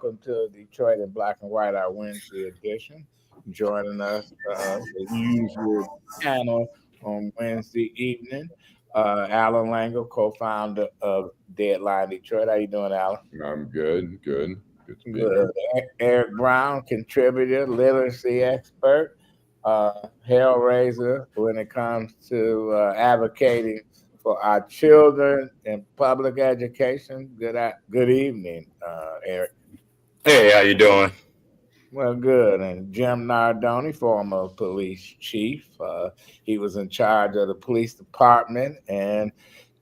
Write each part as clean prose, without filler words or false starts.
welcome to Detroit in Black and White, our Wednesday edition. Joining us, the usual panel on Wednesday evening, Allan Lengel, co-founder of Deadline Detroit. How you doing, Allan? I'm good. Good to be Good. here. Eric Brown, contributor, literacy expert, hellraiser when it comes to advocating for our children in public education. Good evening, Eric. Hey, how you doing? Well, good. And Jim Nardone, former police chief, he was in charge of the police department and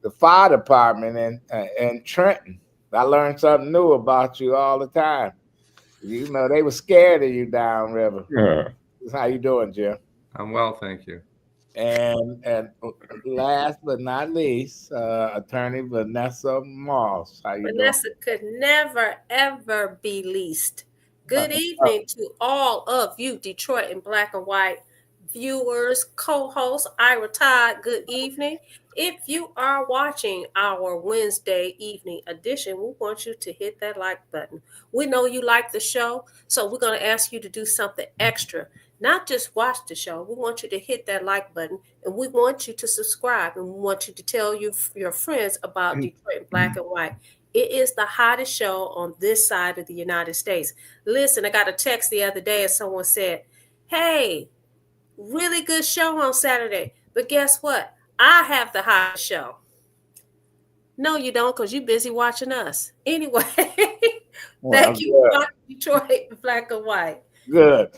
the fire department in Trenton. I learned something new about you all the time. You know, they were scared of you downriver. How you doing, Jim? I'm well, thank you. And last but not least, attorney Vanessa Moss. How you Vanessa could never, ever be least. Good evening to all of you, Detroit in Black and White viewers, co-host Ira Todd. Good evening. If you are watching our Wednesday evening edition, we want you to hit that like button. We know you like the show, so we're going to ask you to do something extra. Not just watch the show. We want you to hit that like button, and we want you to subscribe, and we want you to tell your friends about Detroit in Black and White. It is the hottest show on this side of the United States. Listen, I got a text the other day and someone said, hey, really good show on Saturday. But guess what? I have the hottest show. No, you don't, because you're busy watching us. Anyway, thank you for watching Detroit Black and White. Good.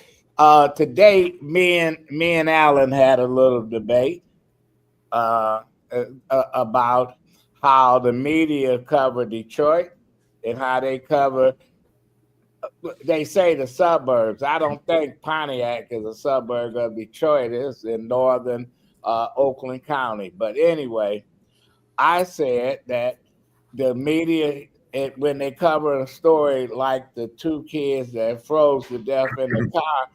Today, me and Allan had a little debate about how the media cover Detroit and how they cover, they say the suburbs. I don't think Pontiac is a suburb of Detroit. It's in northern Oakland County. But anyway, I said that the media, when they cover a story like the two kids that froze to death in the car,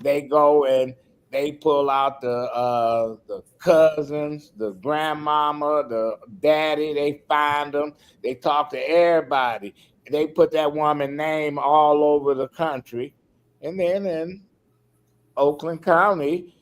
they go and they pull out the cousins, the grandmama, the daddy. They find them. They talk to everybody. They put that woman's name all over the country. And then in Oakland County,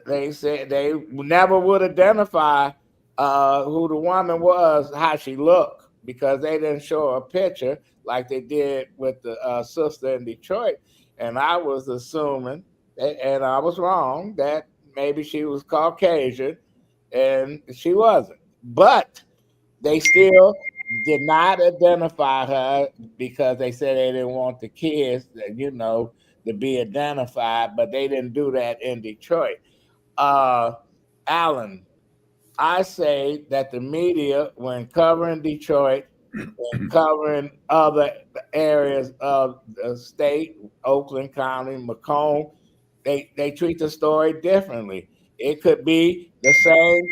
they said they never would identify who the woman was, how she looked, because they didn't show a picture like they did with the sister in Detroit. And I was assuming, and I was wrong, that maybe she was Caucasian, and she wasn't. But they still did not identify her because they said they didn't want the kids, to be identified, but they didn't do that in Detroit. Allan, I say that the media, when covering Detroit, when covering other areas of the state, Oakland County, Macomb, they treat the story differently. It could be the same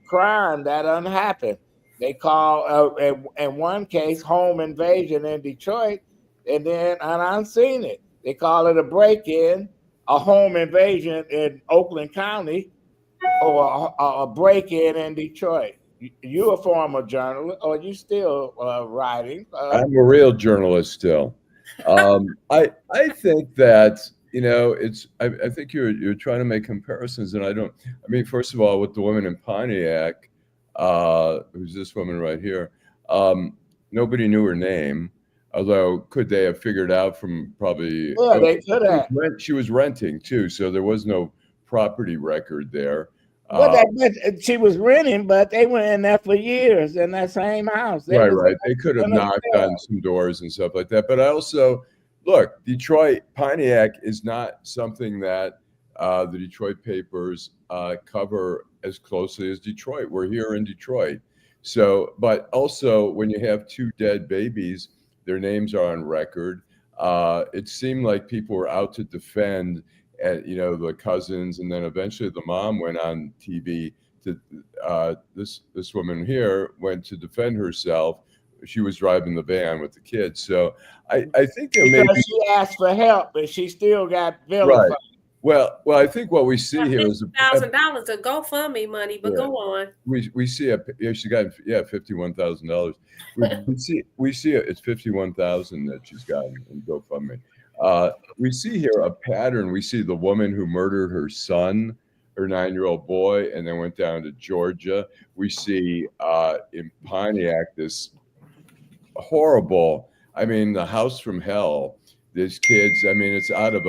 crime that happened. They call, in one case, home invasion in Detroit, and I've seen it. They call it a break-in, a home invasion in Oakland County, or a break-in in Detroit. You're a former journalist, or you still writing? I'm a real journalist still. I think that it's. I think you're trying to make comparisons, and I don't. I mean, first of all, with the woman in Pontiac, who's this woman right here, nobody knew her name. Although, could they have figured out from probably? Yeah, they could have. She was renting too, so there was no property record there. But she was renting, but they were in there for years in that same house. Right. They could have knocked on some doors and stuff like that. But I also, look, Detroit, Pontiac is not something that the Detroit papers cover as closely as Detroit. We're here in Detroit. So, but also when you have two dead babies, their names are on record. It seemed like people were out to defend the cousins, and then eventually the mom went on TV to this woman here went to defend herself. She was driving the van with the kids. So I think there because she asked for help, but she still got vilified. Well, I think what we see here is $1,000 of GoFundMe money, but go on. We see she got $51,000. We see it's 51,000 that she's gotten in GoFundMe. We see here a pattern. We see the woman who murdered her son, her 9-year-old boy, and then went down to Georgia. We see in Pontiac this horrible. I mean, the house from hell. These kids. I mean, it's out of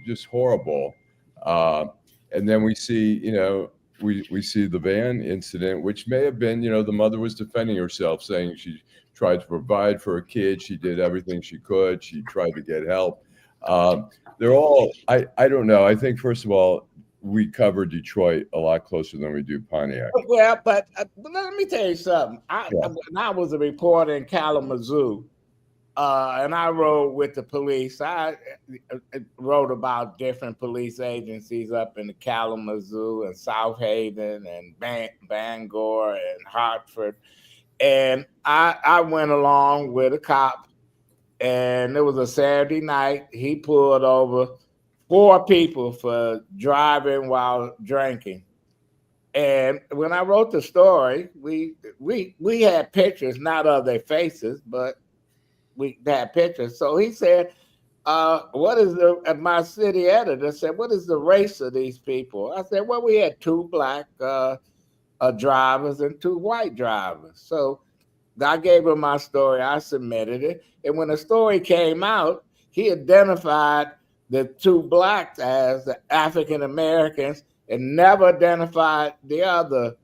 just horrible. And then we see, we see the van incident, which may have been, the mother was defending herself, saying she tried to provide for her kid. She did everything she could. She tried to get help. They're all, I don't know. I think, first of all, we cover Detroit a lot closer than we do Pontiac. Well, but let me tell you something. When I was a reporter in Kalamazoo, and I rode with the police. I wrote about different police agencies up in the Kalamazoo and South Haven and Bangor and Hartford. And I went along with a cop, and it was a Saturday night. He pulled over 4 people for driving while drinking. And when I wrote the story, we had pictures, not of their faces, but we had pictures. So he said, what is my city editor said, what is the race of these people? I said, well, we had 2 black drivers and 2 white drivers. So I gave him my story. I submitted it. And when the story came out, he identified the 2 blacks as the African Americans and never identified the other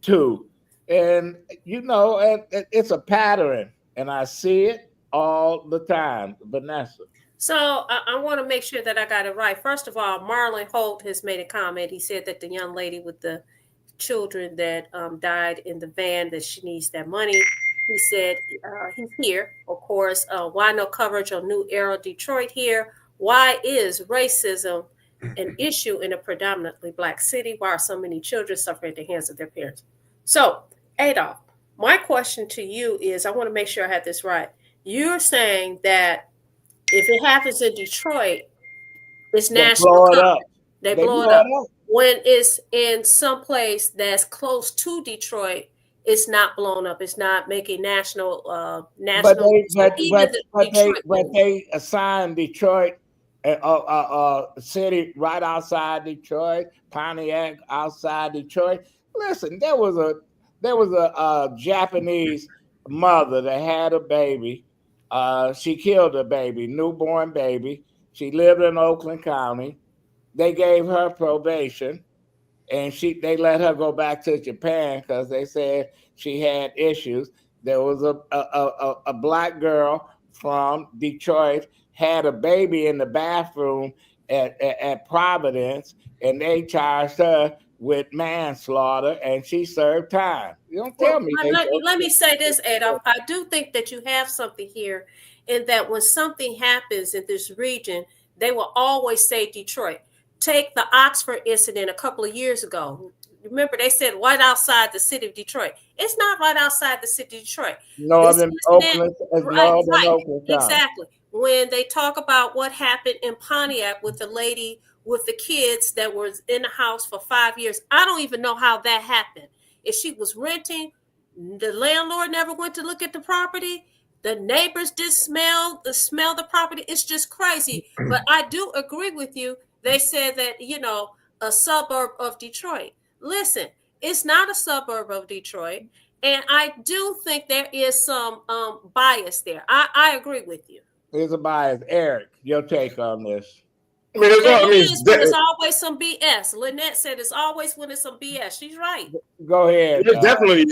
2. And, it's a pattern. And I see it all the time, Vanessa. So I want to make sure that I got it right. First of all, Marlon Holt has made a comment. He said that the young lady with the children that died in the van, that she needs that money. He said he's here, of course. Why no coverage on New Era Detroit here? Why is racism an issue in a predominantly black city? Why are so many children suffering at the hands of their parents? So, Adolph, my question to you is, I want to make sure I have this right. You're saying that if it happens in Detroit, it's national. They blow it up. When it's in some place that's close to Detroit, it's not blown up. It's not making national. But they assigned Detroit, a city right outside Detroit, Pontiac outside Detroit. Listen, there was a Japanese mother that had a baby. She killed a baby, newborn baby. She lived in Oakland County. They gave her probation, and they let her go back to Japan because they said she had issues. There was a black girl from Detroit had a baby in the bathroom at Providence, and they charged her with manslaughter, and she served time. You don't tell me. Let me say this, Adolph. I do think that you have something here in that when something happens in this region, they will always say Detroit. Take the Oxford incident a couple of years ago. Remember, they said right outside the city of Detroit. It's not right outside the city of Detroit. Northern Oakland. Oakland. Exactly. When they talk about what happened in Pontiac with the lady with the kids that was in the house for 5 years, I don't even know how that happened. If she was renting, the landlord never went to look at the property. The neighbors did smell the property. It's just crazy. But I do agree with you. They said that, a suburb of Detroit. Listen, it's not a suburb of Detroit. And I do think there is some bias there. I agree with you. There's a bias. Eric, your take on this? It's always some BS. Lynette said it's always when it's some BS. She's right. Go ahead. There's definitely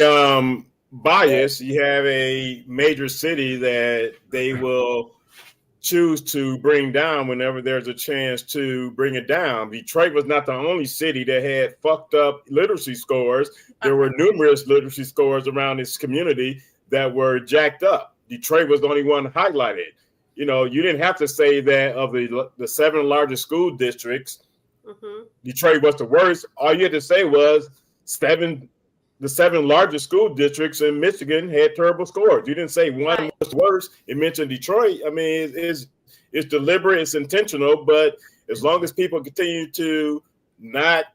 bias. You have a major city that they will choose to bring down whenever there's a chance to bring it down. Detroit was not the only city that had fucked up literacy scores. There were numerous literacy scores around this community that were jacked up. Detroit was the only one highlighted. You didn't have to say that of the 7 largest school districts, Detroit was the worst. All you had to say was the 7 largest school districts in Michigan had terrible scores. You didn't say one was the worst. It mentioned Detroit. I mean, it's deliberate, it's intentional, but As long as people continue to not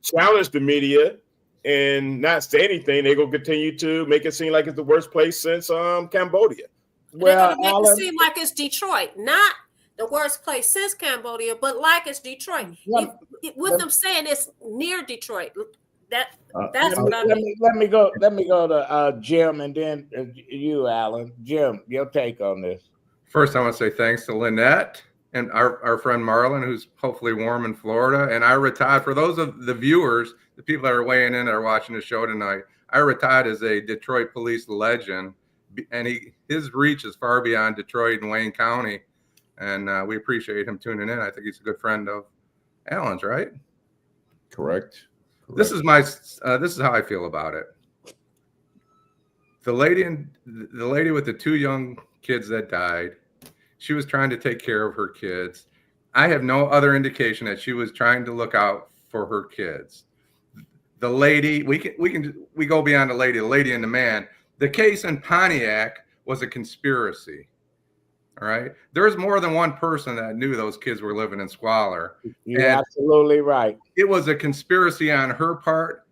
challenge the media and not say anything, they're gonna continue to make it seem like it's the worst place since Cambodia. They're gonna make it seem like it's Detroit, not the worst place since Cambodia, but like it's Detroit. With them saying it's near Detroit, that's what I mean. Let me go to Jim, and then you, Allan. Jim, your take on this. First, I want to say thanks to Lynette and our friend Marlon, who's hopefully warm in Florida. And Ira Todd, for those of the viewers, the people that are weighing in that are watching the show tonight, Ira Todd is a Detroit police legend, and his reach is far beyond Detroit and Wayne County. And we appreciate him tuning in. I think he's a good friend of Allan's, right? Correct. This is how I feel about it. The lady with the 2 young kids that died, she was trying to take care of her kids. I have no other indication that she was trying to look out for her kids. The lady, we go beyond the lady and the man. The case in Pontiac was a conspiracy. All right. There's more than one person that knew those kids were living in squalor. You're absolutely right. It was a conspiracy on her part.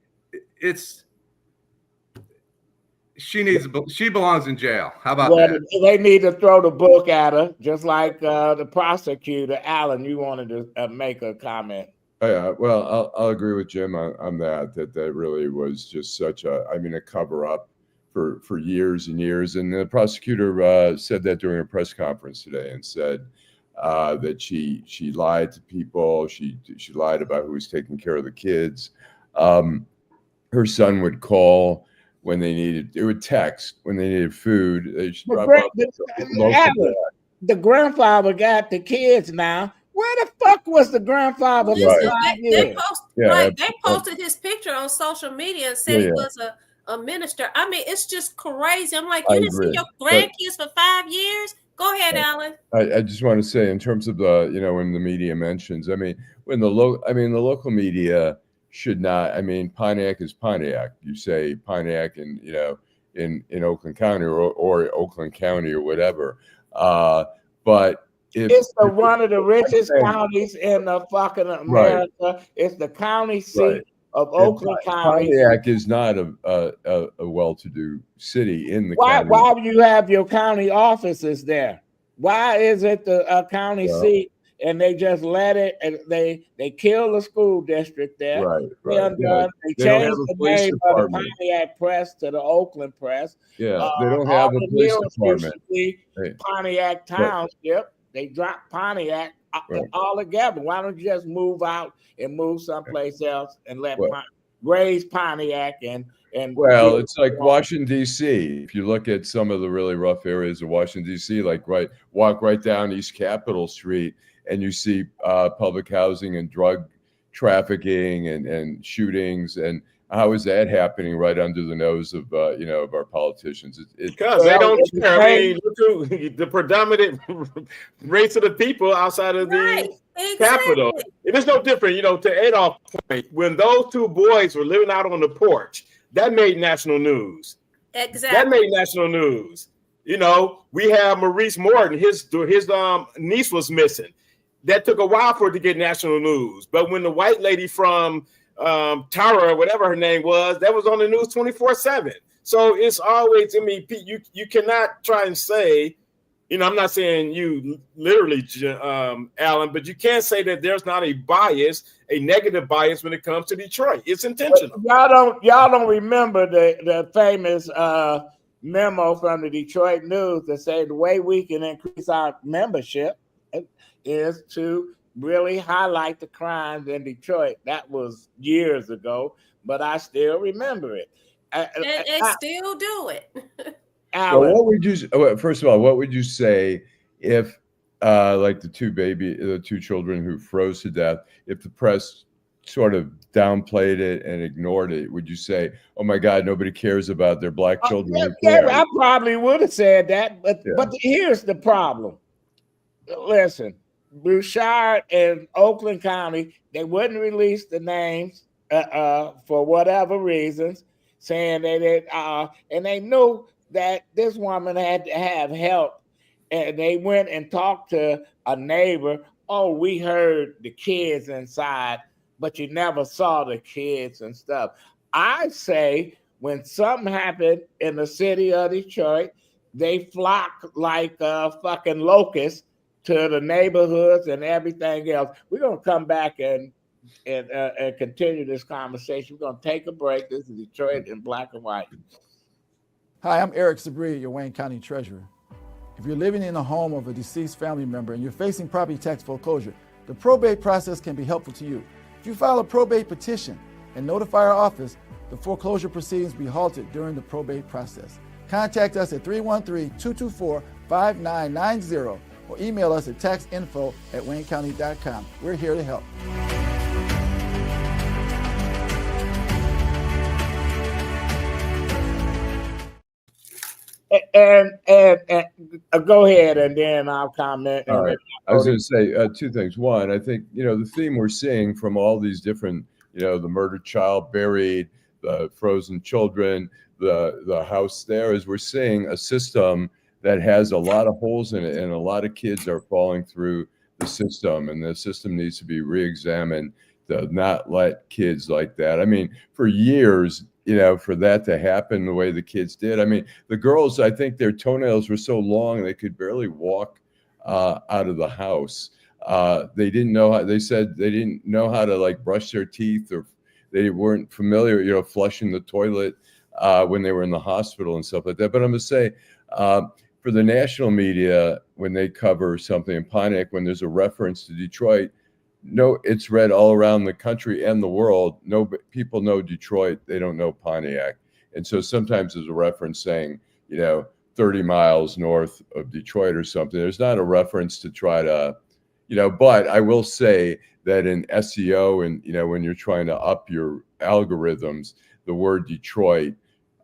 She belongs in jail. How about that? They need to throw the book at her, just like the prosecutor. Allan, you wanted to make a comment. Oh, yeah, well, I'll agree with Jim on that really was just such a cover up for years and years. And the prosecutor said that during a press conference today, and said that she lied to people. She lied about who was taking care of the kids. Her son would call when they needed, it would text when they needed food. The grandfather got the kids now. Where the fuck was the grandfather? They posted his picture on social media and said he was a minister. I mean, it's just crazy. I'm like, you didn't see your grandkids for 5 years? Go ahead, Allan. I just want to say, in terms of the, when the media mentions, when the local media should not, Pontiac is Pontiac. You say Pontiac in Oakland County or Oakland County or whatever. But it's one of the richest counties in the fucking America. Right. It's the county seat of Oakland County. Pontiac is not a well-to-do city in the county. Why do you have your county offices there? Why is it the county seat? And they just let it, and they kill the school district there. Right. They changed the name of the Pontiac Press to the Oakland Press. Yeah, they don't have a police department. Pontiac Township. They dropped Pontiac altogether. Why don't you just move out and move someplace else and raise Pontiac and well, it's like Washington, D.C. If you look at some of the really rough areas of Washington, D.C., walk right down East Capitol Street, and you see public housing and drug trafficking and shootings. And how is that happening right under the nose of of our politicians? Because they don't care. Look at the predominant race of the people outside of the Capitol. It is no different, to Adolph's point. When those 2 boys were living out on the porch, that made national news. Exactly. That made national news. We have Maurice Morton. His niece was missing. That took a while for it to get national news. But when the white lady from Tara, whatever her name was, that was on the news 24/7. So it's always, you cannot try and say, I'm not saying you literally, Allan, but you can't say that there's not a bias, a negative bias when it comes to Detroit. It's intentional. Y'all don't remember the famous memo from the Detroit News that said the way we can increase our membership is to really highlight the crimes in Detroit. That was years ago, but I still remember it. And still do it. Well, first of all, what would you say if, like the 2 children who froze to death, if the press sort of downplayed it and ignored it? Would you say, "Oh my God, nobody cares about their black children"? I probably would have said that, but here's the problem. Listen, Bouchard and Oakland County, they wouldn't release the names for whatever reasons, saying that and they knew that this woman had to have help, and they went and talked to a neighbor oh, we heard the kids inside, but you never saw the kids and stuff. I say when something happened in the city of Detroit, they flock like fucking locusts to the neighborhoods and everything else. We're gonna come back and continue this conversation. We're gonna take a break. This is Detroit in Black and White. Hi, I'm Eric Sabri, your Wayne County Treasurer. If you're living in a home of a deceased family member and you're facing property tax foreclosure, the probate process can be helpful to you. If you file a probate petition and notify our office, the foreclosure proceedings will be halted during the probate process. Contact us at 313-224-5990 or email us at taxinfo@waynecounty.com. We're here to help. And go ahead, and then I'll comment. All right. I was going to say two things. One, I think, the theme we're seeing from all these different, the murdered child buried, the frozen children, the house there, is we're seeing a system that has a lot of holes in it, and a lot of kids are falling through the system, and the system needs to be re-examined to not let kids like that. I mean, for years, for that to happen the way the kids did. I mean, the girls, I think their toenails were so long they could barely walk out of the house. They didn't know how, they said they didn't know how to like brush their teeth, or they weren't familiar, flushing the toilet when they were in the hospital and stuff like that. But I'm going to say, for the national media, when they cover something in Pontiac, when there's a reference to Detroit, no, it's read all around the country and the world. No, people know Detroit, they don't know Pontiac. And so sometimes there's a reference saying, 30 miles north of Detroit or something. There's not a reference to try to, but I will say that in SEO and, when you're trying to up your algorithms, the word Detroit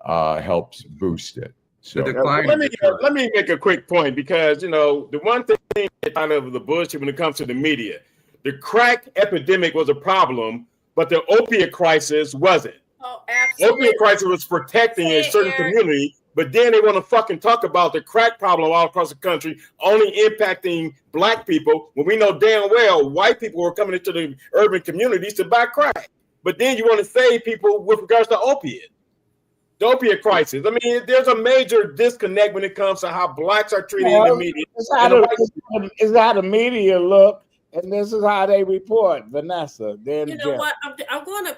helps boost it. So let me make a quick point, because, the one thing out of the bullshit when it comes to the media, the crack epidemic was a problem, but the opiate crisis wasn't. Oh, absolutely. Opiate crisis was protecting a certain community, but then they want to fucking talk about the crack problem all across the country only impacting Black people, when we know damn well white people were coming into the urban communities to buy crack. But then you want to save people with regards to opiate. The opiate crisis. I mean, there's a major disconnect when it comes to how Blacks are treated in the media. It's how the media look. And this is how they report, Vanessa. Then what? I'm going to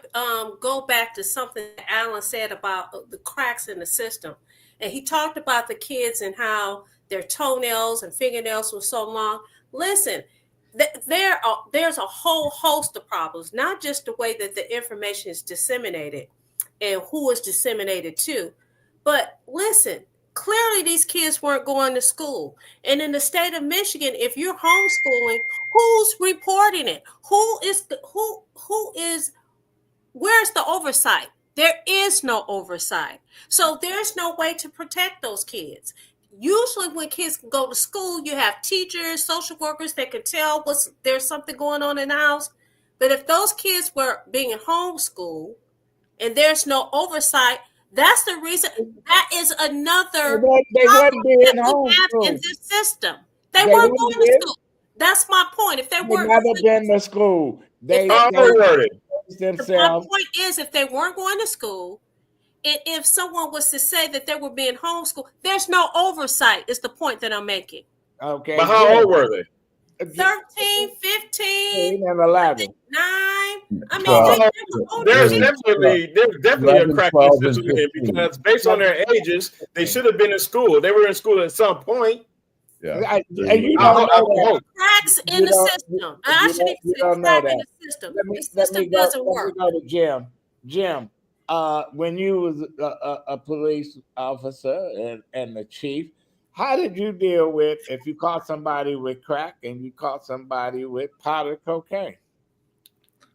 go back to something that Allan said about the cracks in the system. And he talked about the kids and how their toenails and fingernails were so long. Listen, there's a whole host of problems, not just the way that the information is disseminated and who is disseminated to. But listen, clearly these kids weren't going to school. And in the state of Michigan, if you're homeschooling, who's reporting it? Where's the oversight? There is no oversight. So there's no way to protect those kids. Usually when kids go to school, you have teachers, social workers that can tell there's something going on in the house. But if those kids were being homeschooled and there's no oversight, that's the reason. That is another they weren't being homeschooled in this system. They weren't going to school. That's my point. If they weren't never been to school, my point is, if they weren't going to school, and if someone was to say that they were being homeschooled, there's no oversight. Is the point that I'm making. Okay. But how old were they? 13, 15, 11, 9. I mean, there's definitely a crack in the system, because based on their ages, they should have been in school. They were in school at some point. Yeah. Cracks in the system. I shouldn't even say crack in the system. The system doesn't work. Let me go to Jim. Jim, when you was a police officer and the chief, how did you deal with if you caught somebody with crack and you caught somebody with powder cocaine?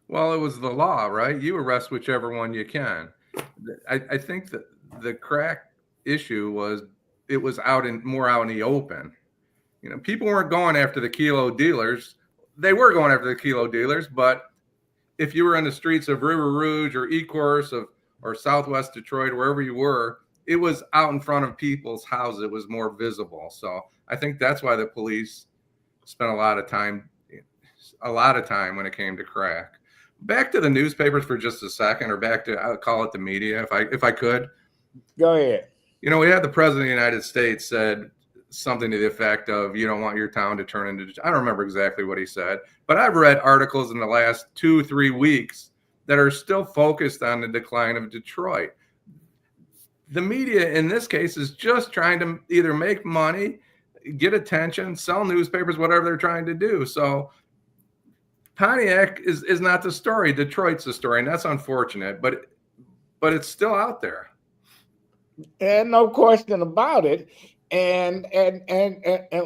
Well, it was the law, right? You arrest whichever one you can. I think that the crack issue was more out in the open. People weren't going after the kilo dealers. They were going after the kilo dealers, but if you were in the streets of River Rouge or Ecorse or Southwest Detroit, wherever you were, it was out in front of people's houses. It was more visible. So I think that's why the police spent a lot of time a lot of time when it came to crack. Back to the newspapers for just a second, or back to, I'll call it the media, if I could. Go ahead. You know, we had the president of the United States said something to the effect of, you don't want your town to turn into, I don't remember exactly what he said, but I've read articles in the last 2-3 weeks that are still focused on the decline of Detroit. The media in this case is just trying to either make money, get attention, sell newspapers, whatever they're trying to do. So Pontiac is not the story. Detroit's the story, and that's unfortunate, but it's still out there. And no question about it. And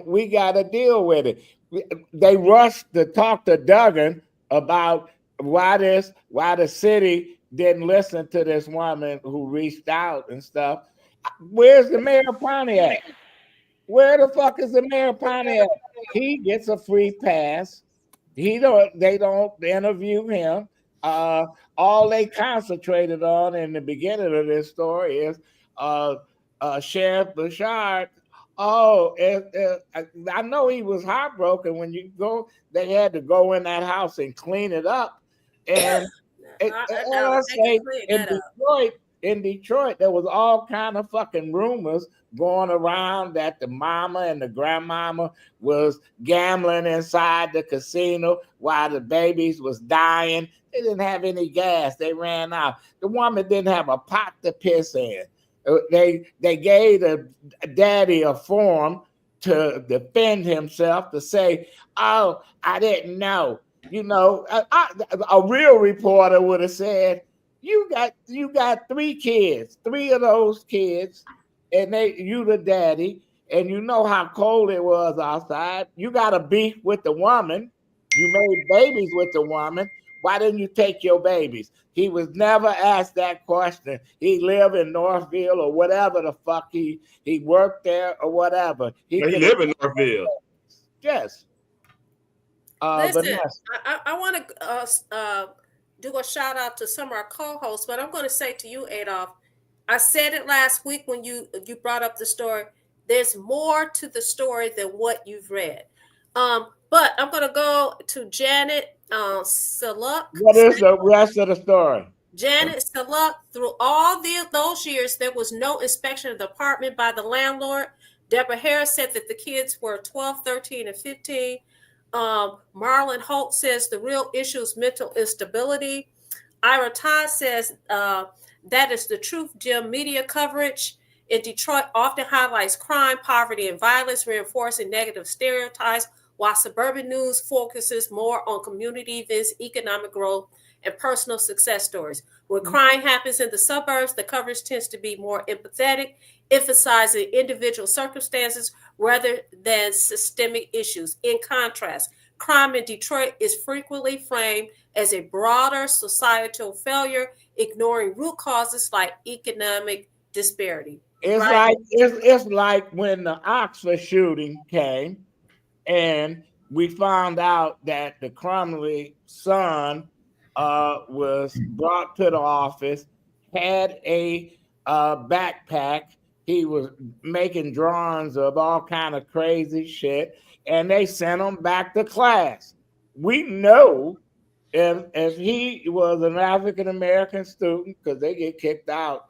we got to deal with it. They rushed to talk to Duggan about why the city didn't listen to this woman who reached out and stuff. Where's the mayor of Pontiac? Where the fuck is the mayor of Pontiac? He gets a free pass. They don't interview him. All they concentrated on in the beginning of this story is Sheriff Bouchard. I know he was heartbroken when they had to go in that house and clean it up. And in Detroit, there was all kind of fucking rumors going around that the mama and the grandmama was gambling inside the casino while the babies was dying. They didn't have any gas. They ran out. The woman didn't have a pot to piss in. They gave the daddy a form to defend himself, to say, "Oh, I didn't know." You know, a real reporter would have said, "You got 3 kids, 3 of those kids, and you the daddy, and you know how cold it was outside. You got a beef with the woman. You made babies with the woman. Why didn't you take your babies?" He was never asked that question. He lived in Northville or whatever the fuck he worked there or whatever. He lived in Northville. Yes. Listen, I want to do a shout out to some of our co-hosts, but I'm going to say to you, Adolph, I said it last week when you brought up the story. There's more to the story than what you've read. But I'm going to go to Janet Saluk. What is the rest of the story? Janet Saluk, through all those years, there was no inspection of the apartment by the landlord. Deborah Harris said that the kids were 12, 13, and 15. Marlon Holt says the real issue is mental instability. Ira Todd says that is the truth. Jim, media coverage in Detroit often highlights crime, poverty, and violence, reinforcing negative stereotypes, while suburban news focuses more on community events, economic growth, and personal success stories. When crime happens in the suburbs, the coverage tends to be more empathetic, emphasizing individual circumstances rather than systemic issues. In contrast, crime in Detroit is frequently framed as a broader societal failure, ignoring root causes like economic disparity. It's like when the Oxford shooting came, and we found out that the Crumley son was brought to the office, had a backpack. He was making drawings of all kind of crazy shit, and they sent him back to class. We know if he was an African American student, because they get kicked out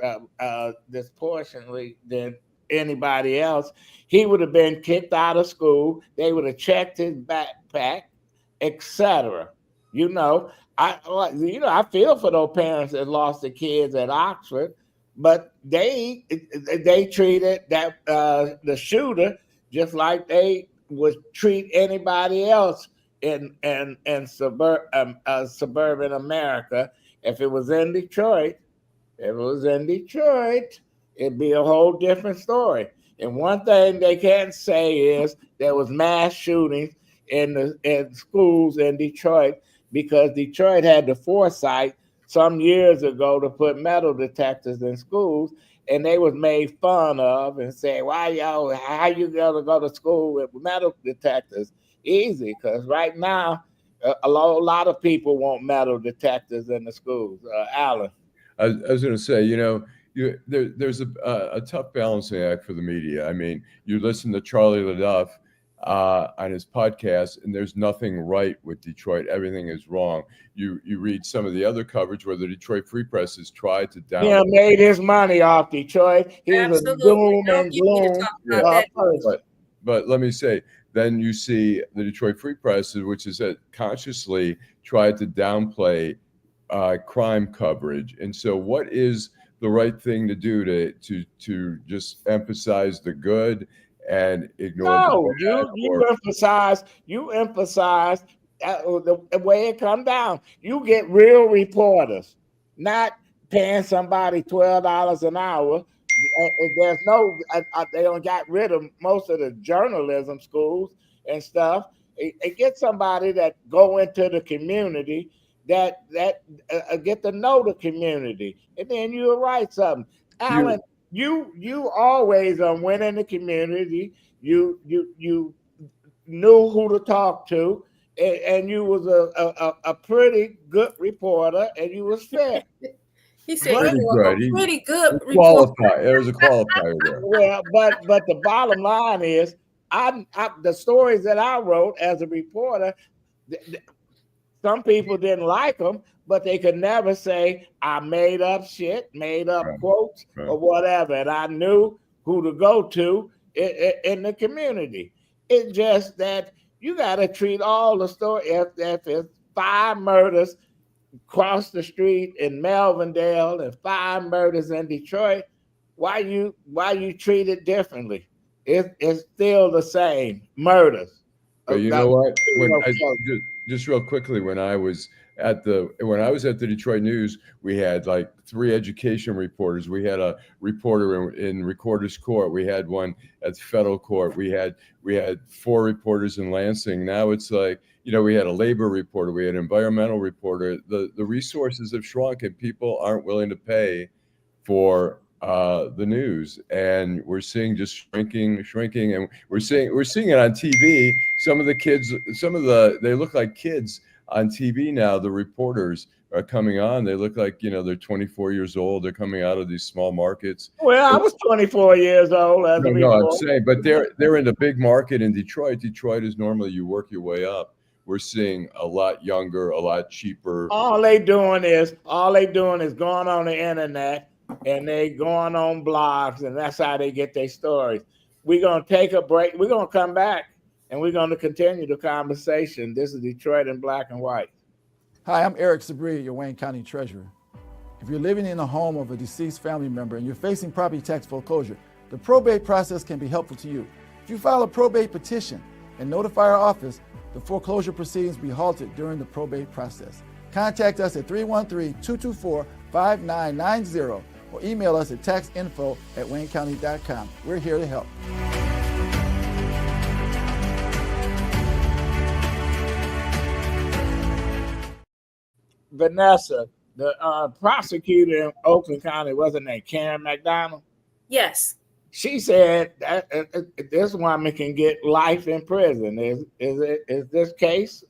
disproportionately than anybody else, he would have been kicked out of school. They would have checked his backpack, etc. I feel for those parents that lost their kids at Oxford, but they treated that the shooter just like they would treat anybody else in suburban America. If it was in Detroit, it'd be a whole different story. And one thing they can't say is there was mass shootings in schools in Detroit, because Detroit had the foresight some years ago to put metal detectors in schools, and they was made fun of and say, "How you gonna go to school with metal detectors?" Easy, because right now a lot of people want metal detectors in the schools. Allan. I was going to say, there's a tough balancing act for the media. I mean, you listen to Charlie LaDuff, on his podcast, and there's nothing right with Detroit. Everything is wrong. You read some of the other coverage where the Detroit Free Press has tried to down. He made his money off Detroit. He's Absolutely. a doom Don't and get me to gloom talk about that. person. But let me say, then you see the Detroit Free Press, which is consciously tried to downplay crime coverage. And so, what is the right thing to do to just emphasize the good and ignore the bad? You emphasize the way it come down. You get real reporters, not paying somebody $12 an hour. There's no, they don't got rid of most of the journalism schools and stuff. It get somebody that go into the community that get to know the community, and then you'll write something. Allan, you always went in the community. You knew who to talk to, and you was a pretty good reporter, and you was fair. He said pretty good. Pretty good. Qualified. There was a qualifier there. Well, but the bottom line is, the stories that I wrote as a reporter, some people didn't like them, but they could never say I made up shit, made up quotes or whatever. And I knew who to go to in the community. It's just that you got to treat all the story. If it's 5 murders across the street in Melvindale and 5 murders in Detroit, why you treat it differently? It's still the same murders. But you know what? Just real quickly, when I was at the Detroit News, we had like 3 education reporters. We had a reporter in Recorder's Court. We had one at federal court. We had 4 reporters in Lansing. Now it's like, we had a labor reporter. We had an environmental reporter. The resources have shrunk, and people aren't willing to pay for the news, and we're seeing just shrinking, and we're seeing it on TV. Some of the kids, they look like kids on TV now. The reporters are coming on. They look like, they're 24 years old. They're coming out of these small markets. Well, I was 24 years old. No, I'm saying, but they're in a big market in Detroit. Detroit is normally you work your way up. We're seeing a lot younger, a lot cheaper. All they doing is going on the internet, and they going on blogs, and that's how they get their stories. We're going to take a break. We're going to come back, and we're going to continue the conversation. This is Detroit in Black and White. Hi, I'm Eric Sabria, your Wayne County Treasurer. If you're living in the home of a deceased family member and you're facing property tax foreclosure, the probate process can be helpful to you. If you file a probate petition and notify our office, the foreclosure proceedings will be halted during the probate process. Contact us at 313-224-5990 or email us at taxinfo@waynecounty.com. We're here to help. Vanessa, the prosecutor in Oakland County, wasn't named Karen McDonald? Yes. She said that this woman can get life in prison. Is this case?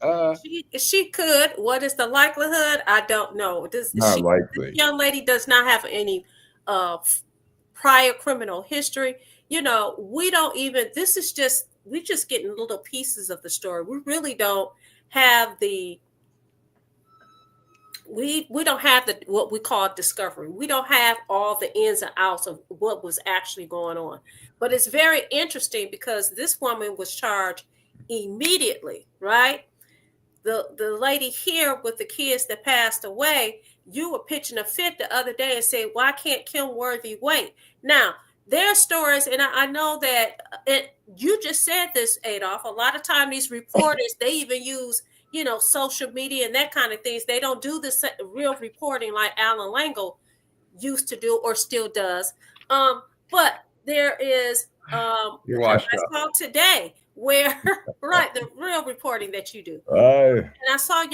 She could. What is the likelihood? I don't know. Not likely. This young lady does not have any prior criminal history. We don't even. We're just getting little pieces of the story. We really don't have the. We don't have what we call discovery. We don't have all the ins and outs of what was actually going on. But it's very interesting because this woman was charged immediately, right? The lady here with the kids that passed away, you were pitching a fit the other day and saying, why can't Kim Worthy wait? Now, there are stories, and I know that you just said this, Adolph. A lot of time these reporters, they even use social media and that kind of things. They don't do this real reporting like Allan Lengel used to do or still does. But there is, I saw today where, right, the real reporting that you do. And I saw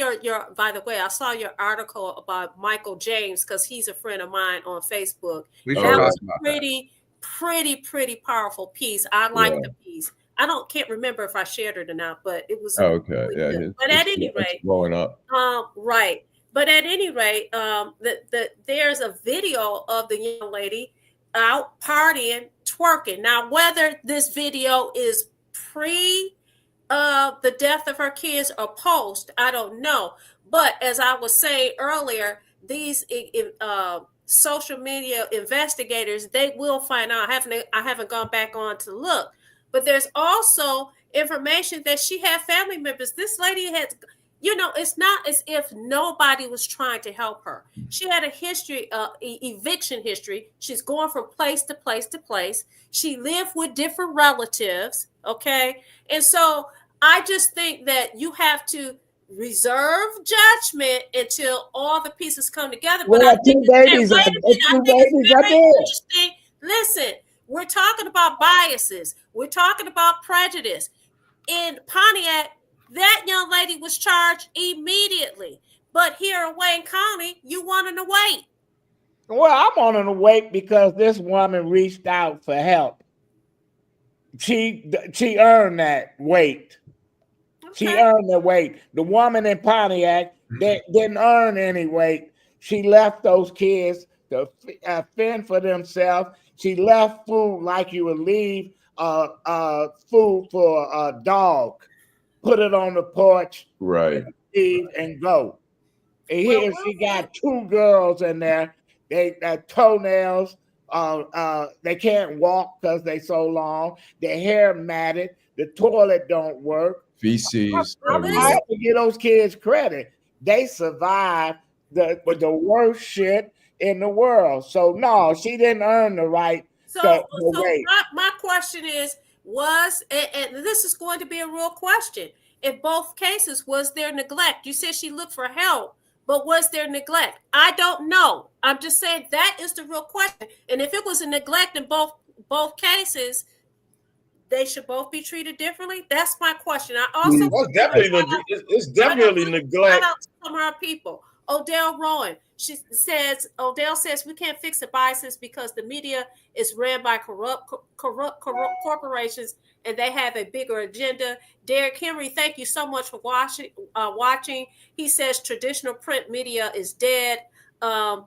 by the way, I saw your article about Michael James, because he's a friend of mine on Facebook. That was pretty powerful piece. I like the piece. Can't remember if I shared it or not, but it was okay. Yeah. But at any rate, blowing up. Right. But at any rate, there's a video of the young lady out partying, twerking. Now, whether this video is pre the death of her kids or post. I don't know. But as I was saying earlier, these social media investigators, they will find out. I haven't gone back on to look, but there's also information that she had family members. This lady had, it's not as if nobody was trying to help her. She had a history, eviction history. She's going from place to place to place. She lived with different relatives. Okay. And so I just think that you have to reserve judgment until all the pieces come together. But I think it's very interesting. Listen, we're talking about biases. We're talking about prejudice. In Pontiac, that young lady was charged immediately. But here in Wayne County, you wanted to wait. Well, I'm wanting to wait because this woman reached out for help. She earned that wait. She earned the weight. The woman in Pontiac didn't earn any weight. She left those kids to fend for themselves. She left food like you would leave food for a dog. Put it on the porch, right? And go. And here she got 2 girls in there. They toenails. They can't walk because they so long. Their hair matted. The toilet don't work. Feces. I have to give those kids credit. They survived the worst shit in the world. So no, she didn't earn the right. So my question is, and this is going to be a real question. In both cases, was there neglect? You said she looked for help, but was there neglect? I don't know. I'm just saying that is the real question. And if it was a neglect in both cases, they should both be treated differently. That's my question. I also it's definitely neglect. Shout out to some of our people. Odell says we can't fix the biases because the media is ran by corrupt corporations and they have a bigger agenda. Derek Henry, thank you so much for watching. He says traditional print media is dead. The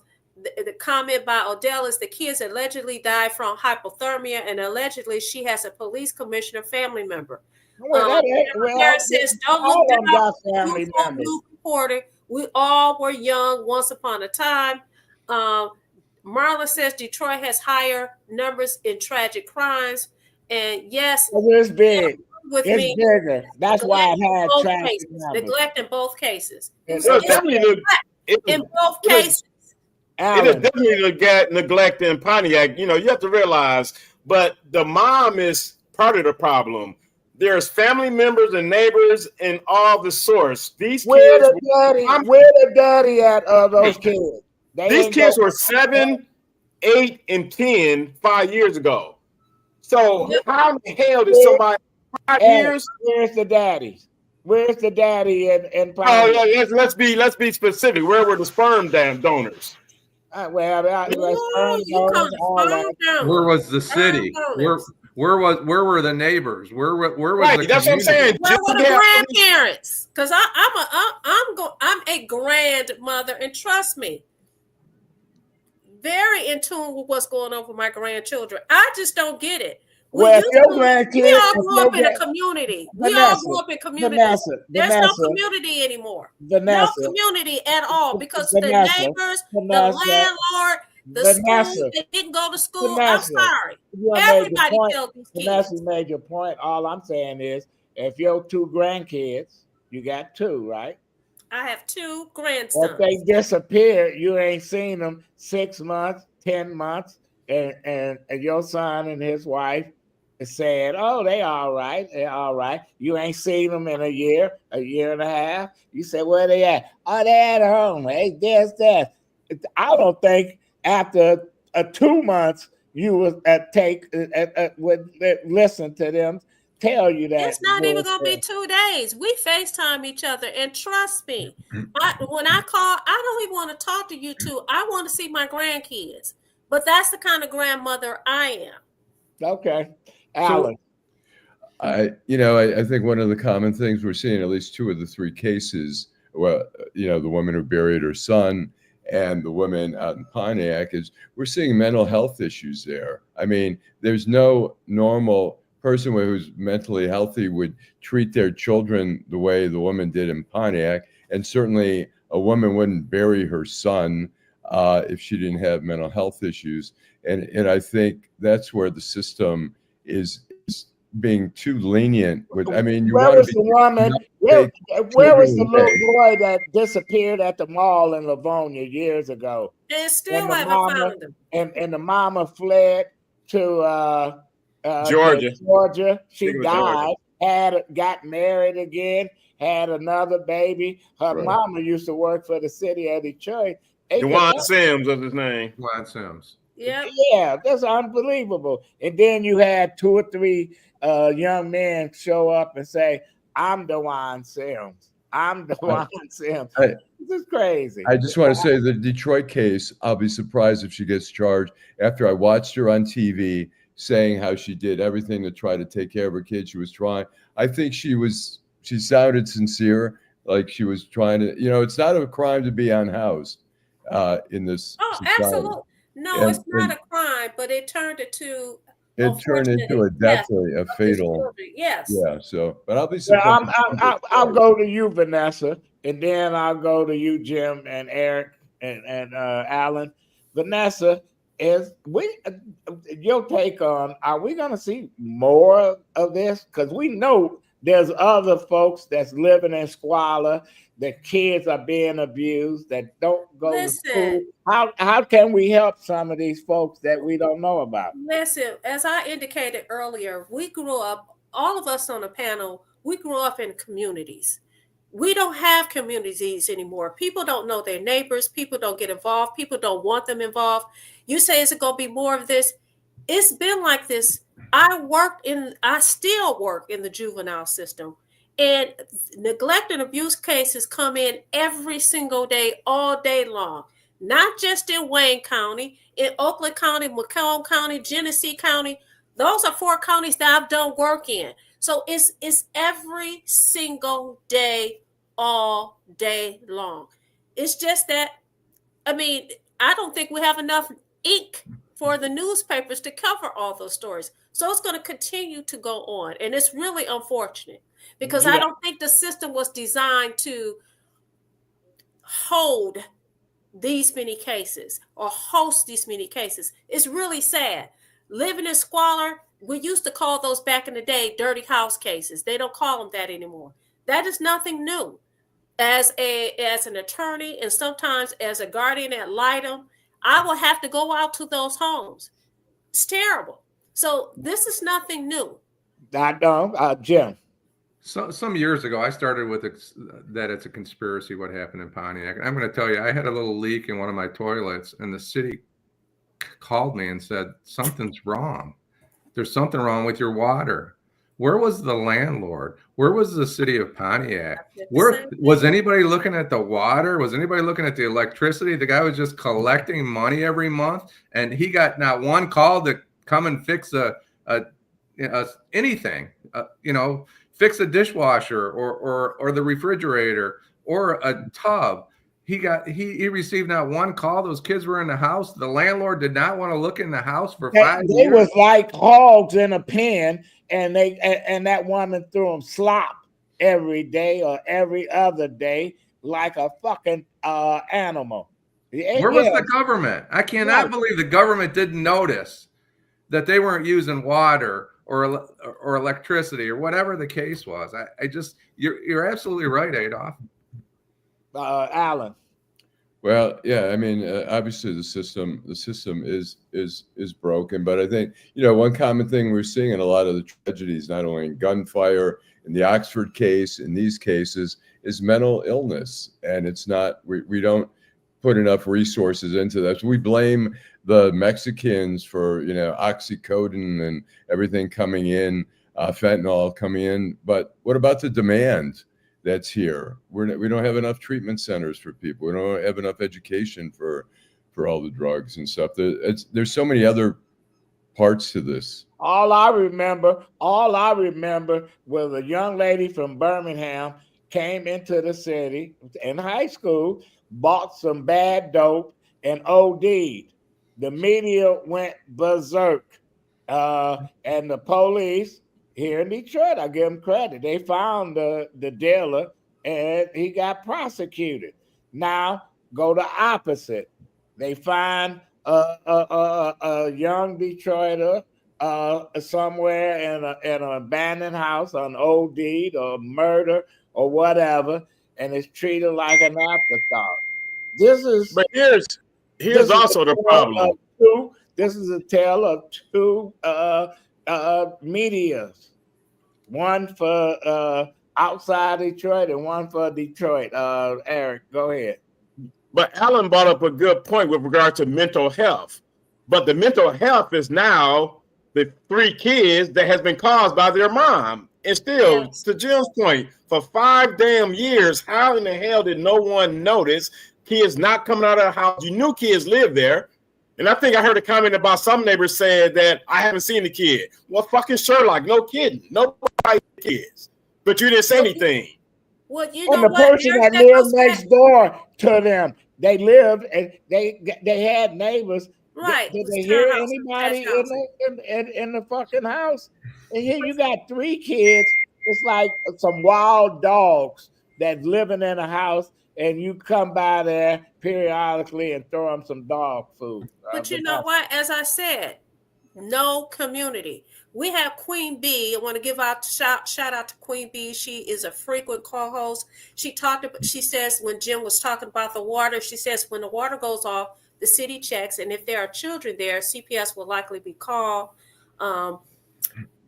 comment by Odell is the kids allegedly died from hypothermia, and allegedly she has a police commissioner family member. Says don't look down. Reporter. We all were young once upon a time. Marla says Detroit has higher numbers in tragic crimes, and yes, it's big. It's bigger. That's why it had tragic numbers. Neglect in both cases. In both cases. Allan. It is definitely neglect in Pontiac. You have to realize, but the mom is part of the problem. There's family members and neighbors and all the source. These where kids, the daddy at those kids? These kids were 7, 8, and 10 5 years ago. So how the hell did somebody 5 years? Where's the daddies? Where's the daddy in Pontiac? Oh yeah, let's be specific. Where were the sperm donors? Where was the city? Where were the neighbors? Where was the that's what I'm saying. Where were the grandparents? Because I'm a grandmother, and trust me, very in tune with what's going on with my grandchildren. I just don't get it. We all grew up in a community. There's no community anymore. No community at all because the neighbors, the landlord, the school, they didn't go to school. I'm sorry. Everybody killed these kids. Vanessa made your point. All I'm saying is if your 2 grandkids, you got 2, right? I have 2 grandsons. If they disappeared, you ain't seen them 6 months, 10 months, and your son and his wife said, oh, they all right. They're all right. You ain't seen them in a year and a half. You said, where they at? Oh, they at home. Hey, there's that. I don't think after 2 months you would would listen to them tell you that. It's not even going to be 2 days. We FaceTime each other, and trust me, when I call, I don't even want to talk to you 2. I want to see my grandkids. But that's the kind of grandmother I am. Okay. Allan. I think one of the common things we're seeing, at least 2 of the 3 cases, the woman who buried her son and the woman out in Pontiac, is we're seeing mental health issues there. I mean, there's no normal person who's mentally healthy would treat their children the way the woman did in Pontiac, and certainly a woman wouldn't bury her son if she didn't have mental health issues. And I think that's where the system is being too lenient with. I mean, you where want was to the be woman? Where was the little boy that disappeared at the mall in Livonia years ago? And still the haven't found him. And the mama fled to Georgia. She died, got married again, had another baby. Her mama used to work for the city of Detroit. DeJuan Sims was his name. DeJuan Sims. Yeah, that's unbelievable. And then you had 2 or 3 young men show up and say, "I'm DeJuan Sims. I'm DeJuan Sims." This is crazy. I just want to say the Detroit case, I'll be surprised if she gets charged after I watched her on TV saying how she did everything to try to take care of her kids. She was trying. I think she sounded sincere, like she was trying to, it's not a crime to be unhoused in this society. Absolutely. No, it's not a crime, but it turned into definitely a fatal. Yes. Yeah. So, but I'll be surprised. I'll go to you, Vanessa, and then I'll go to you, Jim, and Eric, and Allan. Vanessa, your take on, are we going to see more of this? Because we know there's other folks that's living in squalor. The kids are being abused that don't go to school. How can we help some of these folks that we don't know about? Listen, as I indicated earlier, we grew up, all of us on the panel, we grew up in communities. We don't have communities anymore. People don't know their neighbors. People don't get involved. People don't want them involved. You say, is it going to be more of this? It's been like this. I still work in the juvenile system. And neglect and abuse cases come in every single day, all day long. Not just in Wayne County, in Oakland County, Macomb County, Genesee County. Those are 4 counties that I've done work in. So it's every single day, all day long. It's just that, I don't think we have enough ink for the newspapers to cover all those stories. So it's going to continue to go on. And it's really unfortunate. Because I don't think the system was designed to hold these many cases or host these many cases. It's really sad. Living in squalor, we used to call those back in the day dirty house cases. They don't call them that anymore. That is nothing new. As an attorney and sometimes as a guardian ad litem, I will have to go out to those homes. It's terrible. So this is nothing new. Jim. So some years ago, I started with that it's a conspiracy what happened in Pontiac. And I'm going to tell you, I had a little leak in one of my toilets, and the city called me and said, something's wrong. There's something wrong with your water. Where was the landlord? Where was the city of Pontiac? Where was anybody looking at the water? Was anybody looking at the electricity? The guy was just collecting money every month, and he got not one call to come and fix anything. Fix a dishwasher or the refrigerator or a tub. He received not one call. Those kids were in the house. The landlord did not want to look in the house for 5 years. They was like hogs in a pen, and that woman threw them slop every day or every other day like a fucking animal. Where was the government? I cannot believe the government didn't notice that they weren't using water or electricity or whatever the case was. You're absolutely right, Adolph. Allan. Well, yeah, obviously the system is broken, but I think, one common thing we're seeing in a lot of the tragedies, not only in gunfire, in the Oxford case, in these cases, is mental illness. And it's not, we don't put enough resources into that. So we blame the Mexicans for, oxycodone and everything coming in, fentanyl coming in. But what about the demand that's here? We don't have enough treatment centers for people. We don't have enough education for all the drugs and stuff. There's so many other parts to this. All I remember was a young lady from Birmingham came into the city in high school, bought some bad dope, and OD'd. The media went berserk, and the police here in Detroit. I give them credit. They found the dealer and he got prosecuted. Now go the opposite. They find a young Detroiter somewhere in an abandoned house, an old deed or murder or whatever, and it's treated like an afterthought. But here's also the problem. This is a tale of two medias. One for outside Detroit and one for Detroit. Eric, go ahead. But Allan brought up a good point with regard to mental health. But the mental health is now the 3 kids that has been caused by their mom. And still, to Jim's point, for 5 damn years, how in the hell did no one notice kids not coming out of the house? You knew kids lived there. And I think I heard a comment about some neighbors said that I haven't seen the kid. Well, fucking Sherlock, no kidding. Nobody kids. But you didn't say anything. Well, you know and the what? person that lived next door to them, they lived and they had neighbors. Right. Did they hear anybody in the fucking house? And here you got 3 kids. It's like some wild dogs that living in a house, and you come by there periodically and throw them some dog food. But you know what? As I said, no community. We have Queen B. I want to give out shout out to Queen B. She is a frequent co-host. She says when Jim was talking about the water, she says when the water goes off, the city checks, and if there are children there, CPS will likely be called.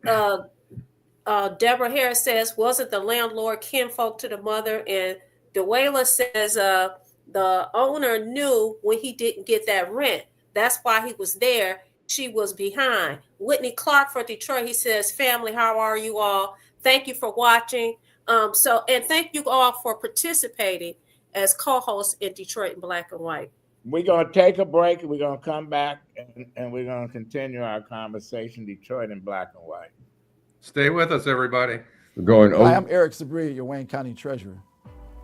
Deborah Harris says, wasn't the landlord kinfolk to the mother? And Dewayla says the owner knew when he didn't get that rent. That's why he was there. She was behind. Whitney Clark for Detroit, he says, family, how are you all? Thank you for watching. And thank you all for participating as co-hosts in Detroit in Black and White. We're going to take a break and we're going to come back and we're going to continue our conversation, Detroit in Black and White. Stay with us, everybody. We're going over. Hi, I'm Eric Sabri, your Wayne County Treasurer.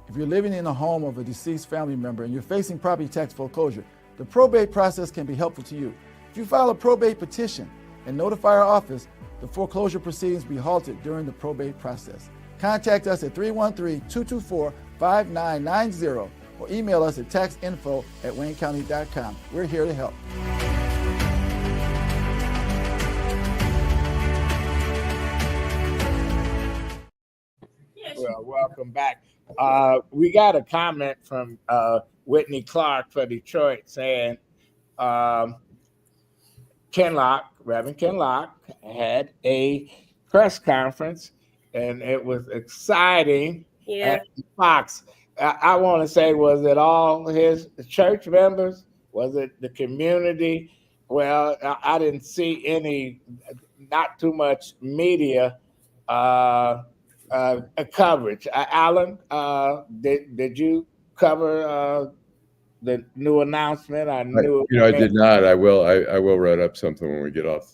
If you're living in a home of a deceased family member and you're facing property tax foreclosure, the probate process can be helpful to you. If you file a probate petition and notify our office, the foreclosure proceedings will be halted during the probate process. Contact us at 313-224-5990 or email us at taxinfo@waynecounty.com. We're here to help. Well, welcome back. We got a comment from Whitney Clark for Detroit saying Reverend Ken Locke had a press conference and it was exciting at Fox. I want to say, was it all his church members? Was it the community? Well, I didn't see any, not too much media coverage. Allan, did you cover the new announcement? I did not. I will write up something when we get off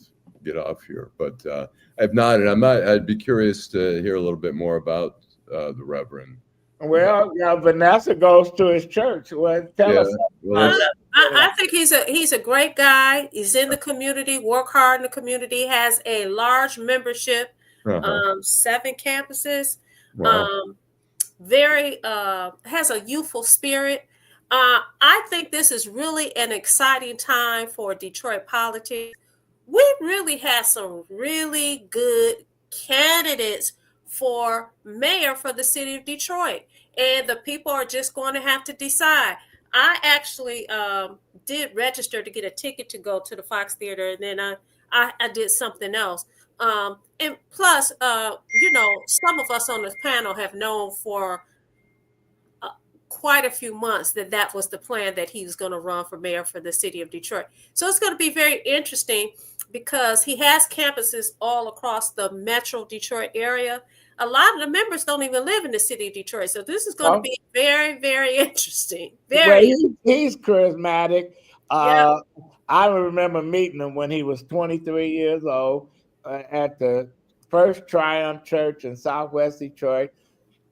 here, but I have not, and I'd be curious to hear a little bit more about the Reverend. Well, Vanessa goes to his church. Well, tell us. I think he's a great guy. He's in the community, work hard in the community, has a large membership, 7 campuses, Wow. has a youthful spirit. I think this is really an exciting time for Detroit politics. We really have some really good candidates for mayor for the city of Detroit, and the people are just going to have to decide. I actually did register to get a ticket to go to the Fox Theater, and then I did something else. And plus, some of us on this panel have known for quite a few months that was the plan, that he was going to run for mayor for the city of Detroit. So it's going to be very interesting because he has campuses all across the metro Detroit area. A lot of the members don't even live in the city of Detroit. So this is going to be very, very interesting. He's charismatic. I remember meeting him when he was 23 years old at the First Triumph Church in Southwest Detroit.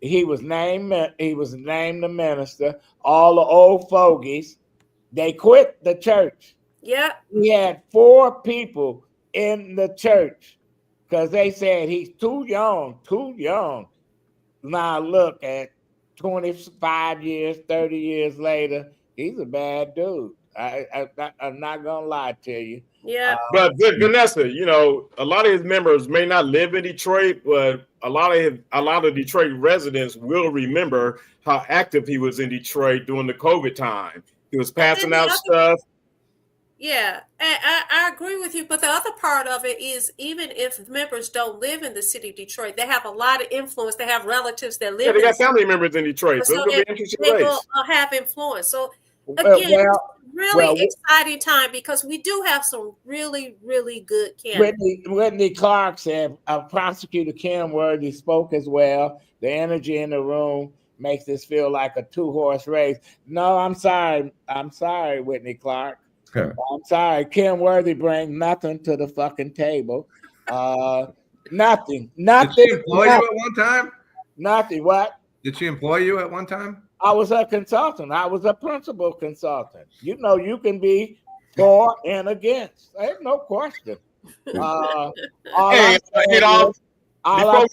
He was named the minister. All the old fogies, they quit the church. Yeah. He had 4 people in the church because they said he's too young, too young. Now look at 25 years, 30 years later, he's a bad dude. I'm not gonna lie to you. Yeah. But Vanessa, a lot of his members may not live in Detroit, but a lot of Detroit residents will remember how active he was in Detroit during the COVID time. He was passing out stuff. Yeah, and I agree with you. But the other part of it is, even if members don't live in the city of Detroit, they have a lot of influence. They have relatives that live. Yeah, they got family members in Detroit, so it's gonna be an interesting race. They will have influence. So again, really exciting time because we do have some really, really good candidates. Whitney Clark said Prosecutor Kim Worthy spoke as well. The energy in the room makes this feel like a 2-horse race. No, I'm sorry, Whitney Clark. I'm sorry, Kim Worthy brings nothing to the fucking table. Nothing. Did she employ you at one time? Nothing. What? Did she employ you at one time? I was a consultant. I was a principal consultant. You can be for and against. There's no question. All I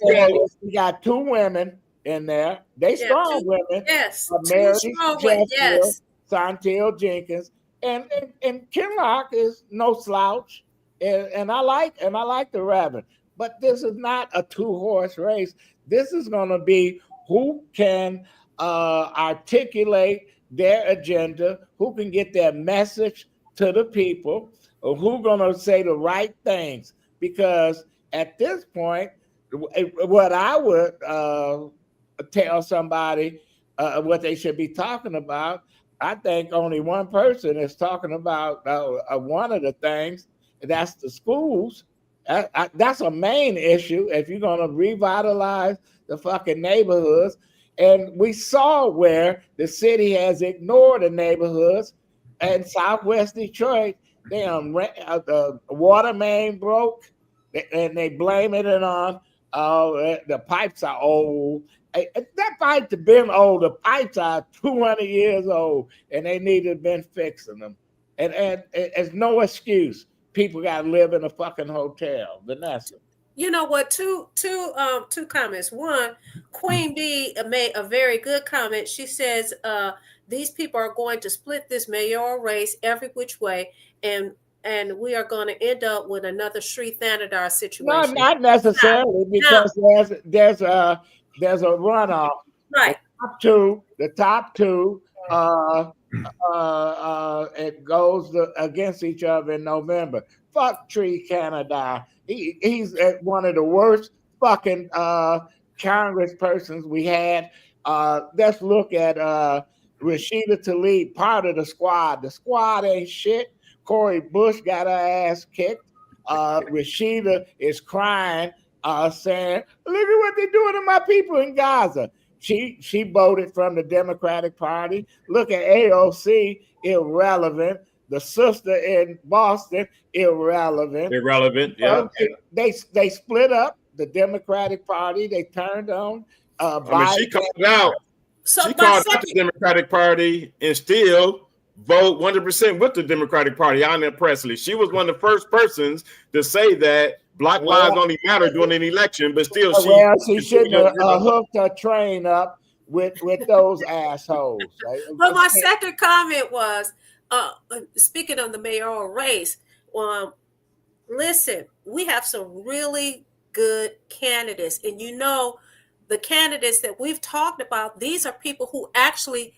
said is we got 2 women in there. They strong women. Yes. Mary Jessica, Santel Jenkins, and Kinlock is no slouch. And I like the Reverend. But this is not a 2-horse race. This is going to be who can articulate their agenda, who can get their message to the people, or who going to say the right things. Because at this point, what I would tell somebody what they should be talking about, I think only one person is talking about one of the things, and that's the schools. That's a main issue if you're going to revitalize the fucking neighborhoods. And we saw where the city has ignored the neighborhoods. In Southwest Detroit, the water main broke, and they blame it on the pipes are old. That pipe has been old. The pipes are 200 years old, and they need to have been fixing them. And it's no excuse. People got to live in a fucking hotel. Vanessa. You know what? Two comments. One, Queen B made a very good comment. She says these people are going to split this mayoral race every which way, and we are going to end up with another Sri Thanadar situation. No, not necessarily, because there's a runoff. Right. The top two. It goes against each other in November. Fuck Tree Canada. He's one of the worst fucking congresspersons we had. Let's look at Rashida Tlaib, part of the squad. The squad ain't shit. Cori Bush got her ass kicked. Rashida is crying, saying, "Look at what they're doing to my people in Gaza." She voted from the Democratic Party. Look at AOC, irrelevant. The sister in Boston, irrelevant. Yeah. They split up the Democratic Party. They turned on Biden. She called out. She called out the Democratic Party and still vote 100% with the Democratic Party. Anna Presley. She was one of the first persons to say that Black lives only matter during an election, but still she shouldn't have hooked her train up with those assholes. Right? But my second comment was, speaking of the mayoral race, listen, we have some really good candidates. And the candidates that we've talked about, these are people who actually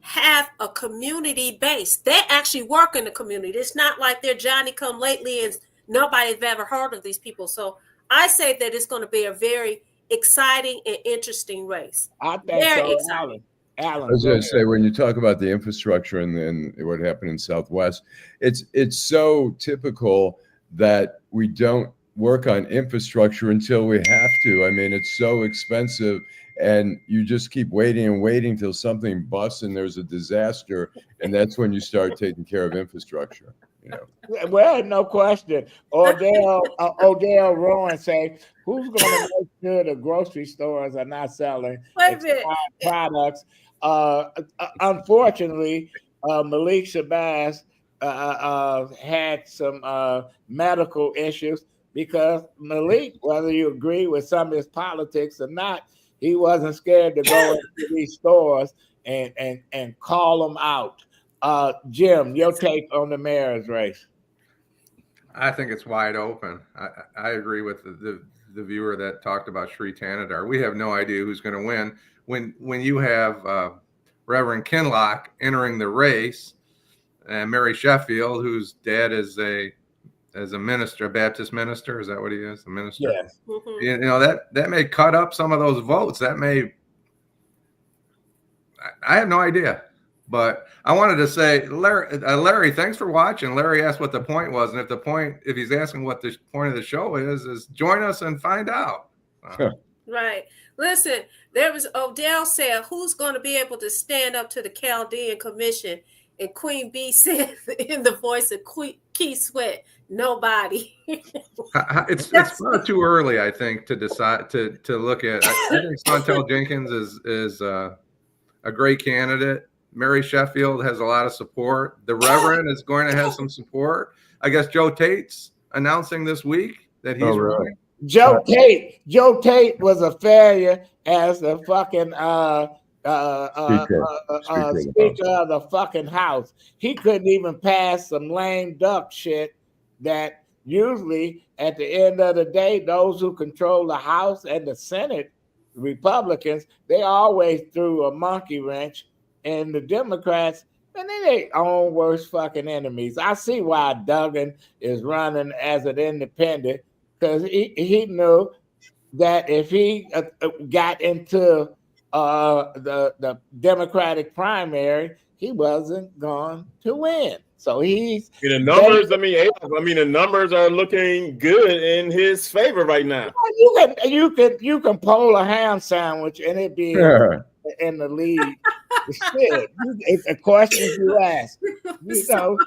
have a community base. They actually work in the community. It's not like they're Johnny come lately and nobody's ever heard of these people. So I say that it's going to be a very exciting and interesting race. I think very exciting. Allan, I was going to say, when you talk about the infrastructure and what happened in Southwest, it's so typical that we don't work on infrastructure until we have to. I mean, it's so expensive, and you just keep waiting and waiting till something busts and there's a disaster, and that's when you start taking care of infrastructure. Well, no question. Odell Rowan say, who's going to make sure the grocery stores are not selling products? Unfortunately, Malik Shabazz had some medical issues. because Malik, whether you agree with some of his politics or not, he wasn't scared to go into these stores and call them out. Jim, your take on the mayor's race? I think it's wide open. I agree with the viewer that talked about Sri Tanadar. We have no idea who's going to win. When you have Reverend Kinlock entering the race, and Mary Sheffield, whose dad is a minister, a Baptist minister, is that what he is? A minister? Yes. Mhm. You know, that may cut up some of those votes. That may, I have no idea. But I wanted to say, Larry, thanks for watching. Larry asked what the point was, and if he's asking what the point of the show is join us and find out. Right. Listen, there was Odell said, who's going to be able to stand up to the Chaldean Commission? And Queen B said in the voice of Keith Sweat, nobody. It's far too early, I think, to decide to look at. I think Santel Jenkins is a great candidate. Mary Sheffield has a lot of support. The Reverend is going to have some support. I guess Joe Tate's announcing this week that he's running. Joe Tate was a failure as the fucking Speaker of the fucking House. He couldn't even pass some lame duck shit that usually at the end of the day, those who control the House and the Senate, Republicans, they always threw a monkey wrench, and the Democrats, and they their own worst fucking enemies. I see why Duggan is running as an independent, because he knew that if he got into the Democratic primary, he wasn't going to win. So he's the numbers. The numbers are looking good in his favor right now. You can poll a ham sandwich and it be in the lead. Shit, it's a question you ask. You know,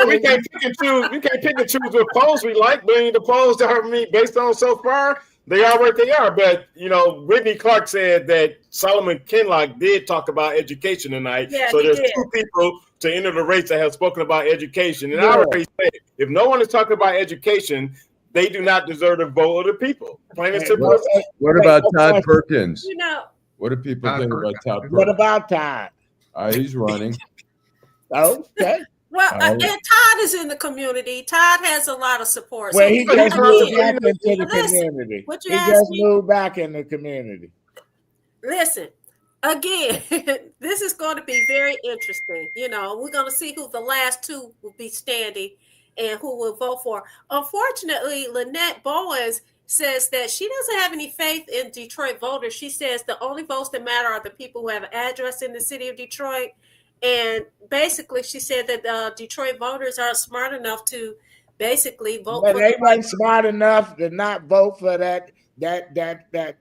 we can't pick and choose. We can't pick and choose what polls we like. But the polls that are based on so far, they are what they are. But Whitney Clark said that Solomon Kinlock did talk about education tonight. Yeah, so there's two people to enter the race that have spoken about education. And I already said, if no one is talking about education, they do not deserve the vote of the people. Plain and simple. What about Todd Perkins? What do people think about Todd Perkins? What about Todd? He's running. Okay. Well, and Todd is in the community. Todd has a lot of support. Well, he just moved back into the community. He just moved back in the community. Listen, again, this is going to be very interesting. We're going to see who the last two will be standing and who will vote for. Unfortunately, Lynette Bowens says that she doesn't have any faith in Detroit voters. She says the only votes that matter are the people who have an address in the city of Detroit. And basically, she said that Detroit voters are smart enough to basically vote. But they weren't smart enough to not vote for that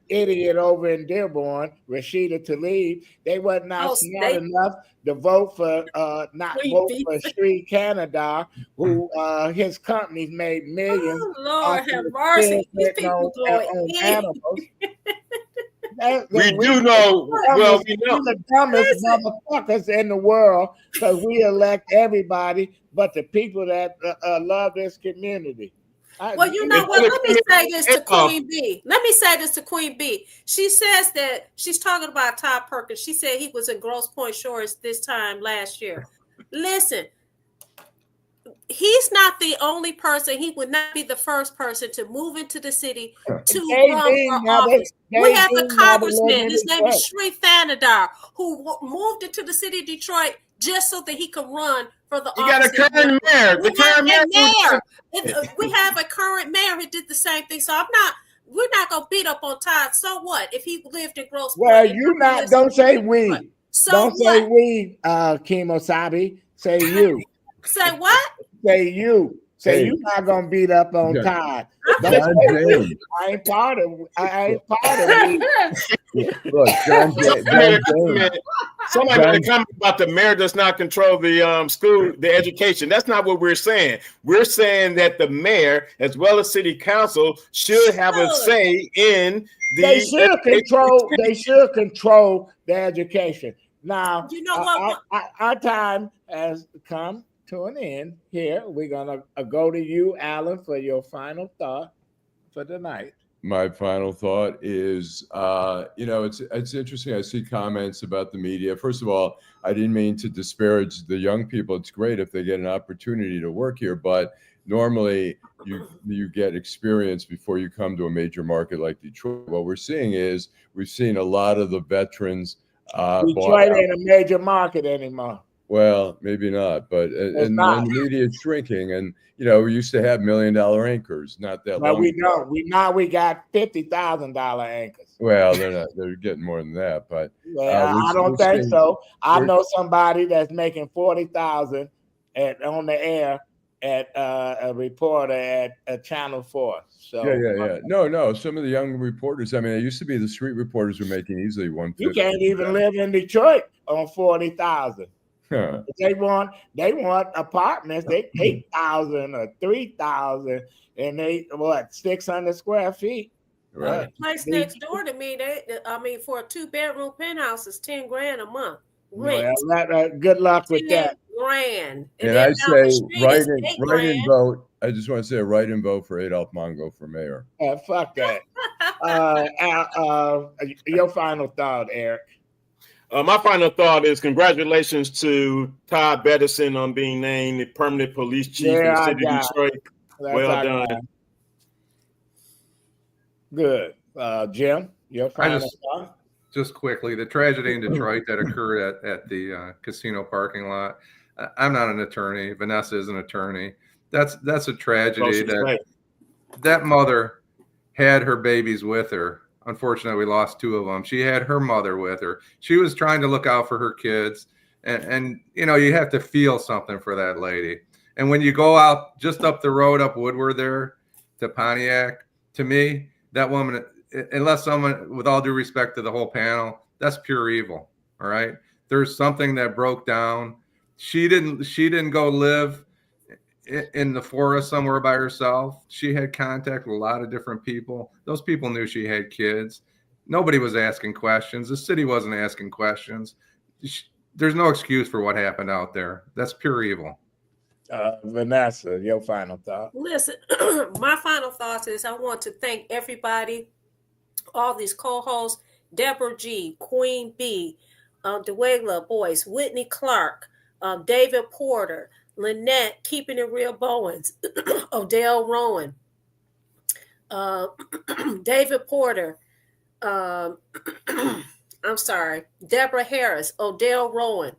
idiot over in Dearborn, Rashida Tlaib. They were not smart enough to vote for for Sri Canada, who his companies made millions. Oh, Lord have mercy. These people on animals. We do know. Well, we know the dumbest motherfuckers in the world, because we elect everybody but the people that love this community. Well, you know what? Let me say this to Queen B. Let me say this to Queen B. She says that she's talking about Todd Perkins. She said he was in Grosse Pointe Shores this time last year. Listen, he's not the only person. He would not be the first person to move into the city to run for office. We have a congressman. His name is Sri Thanadar, who moved into the city of Detroit just so that he could run for the office. You got a current mayor. We have a current mayor who did the same thing. So we're not gonna beat up on Todd. So what if he lived in Grosse Pointe? Well, don't say we. So don't what? say we, Kimosabi. Say you. Say what? Say you. Say you're not gonna beat up on Todd. I ain't part of it. Look, somebody made a comment about the mayor does not control the school, the education. That's not what we're saying. We're saying that the mayor, as well as city council, should have a say in the. They should control the education. Now, you know what? Our time has come to an end here. We're gonna go to you, Allan, for your final thought. for the night. My final thought is, it's interesting. I see comments about the media. First of all, I didn't mean to disparage the young people. It's great if they get an opportunity to work here, but normally you get experience before you come to a major market like Detroit. What we're seeing is we've seen a lot of the veterans. Detroit ain't a major market anymore. Well, maybe not, but and the media is shrinking, and we used to have $1 million anchors, not that long. We don't. We got $50,000 anchors. Well, they're not. They're getting more than that, but I don't think so. I know somebody that's making $40,000 on the air at a reporter at Channel 4. So yeah. No. Some of the young reporters. I mean, it used to be the street reporters were making easily $150,000. You can't even live in Detroit on $40,000. Huh. They want apartments. They 8,000 or 3,000, and they 600 square feet. Right. The place next door to me, for a 2-bedroom penthouse is $10,000 a month. Rent. Well, good luck with that. $10,000. And I say write in vote. I just want to say write in vote for Adolph Mongo for mayor. Fuck that. Your final thought, Eric. My final thought is congratulations to Todd Bettison on being named the permanent police chief in the city of Detroit. Well done. Good. Jim, your final thought? Just quickly, the tragedy in Detroit that occurred at the casino parking lot. I'm not an attorney. Vanessa is an attorney. That's a tragedy. That mother had her babies with her. Unfortunately, we lost 2 of them. She had her mother with her. She was trying to look out for her kids. And you have to feel something for that lady. And when you go out just up the road, up Woodward there to Pontiac, to me, that woman, unless someone, with all due respect to the whole panel, that's pure evil. All right. There's something that broke down. She didn't go live in the forest somewhere by herself. She had contact with a lot of different people. Those people knew she had kids. Nobody was asking questions. The city wasn't asking questions. There's no excuse for what happened out there. That's pure evil. Vanessa, your final thought. Listen, my final thought is I want to thank everybody, all these co-hosts, Deborah G, Queen B, DeWegla Boyce, Whitney Clark, David Porter, Lynette, Keeping It Real Bowens, Odell Rowan, David Porter, I'm sorry, Deborah Harris, Odell Rowan.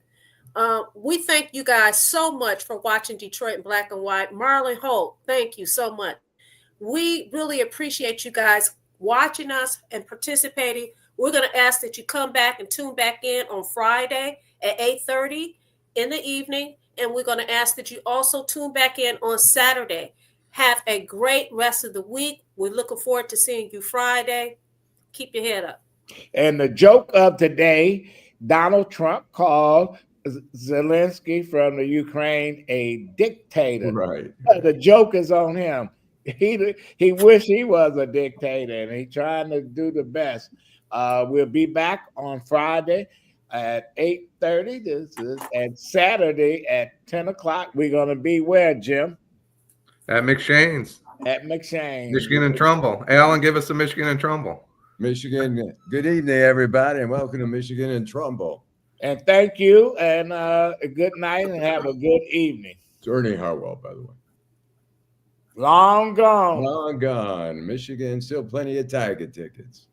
We thank you guys so much for watching Detroit in Black and White. Marlon Holt, thank you so much. We really appreciate you guys watching us and participating. We're going to ask that you come back and tune back in on Friday at 8:30 in the evening. And we're going to ask that you also tune back in on Saturday. Have a great rest of the week. We're looking forward to seeing you Friday. Keep your head up. And the joke of today, Donald Trump called Zelensky from the Ukraine a dictator. Right. The joke is on him. He wish he was a dictator, and he's trying to do the best. We'll be back on Friday at 8:30. This is and Saturday at 10 o'clock. We're gonna be where, Jim? At McShane's. At McShane's. Michigan and Trumbull. Allan, give us a Michigan and Trumbull. Michigan. Good evening, everybody, and welcome to Michigan and Trumbull. And thank you, and a good night, and have a good evening. It's Ernie Harwell, by the way. Long gone. Long gone. Michigan, still plenty of Tiger tickets.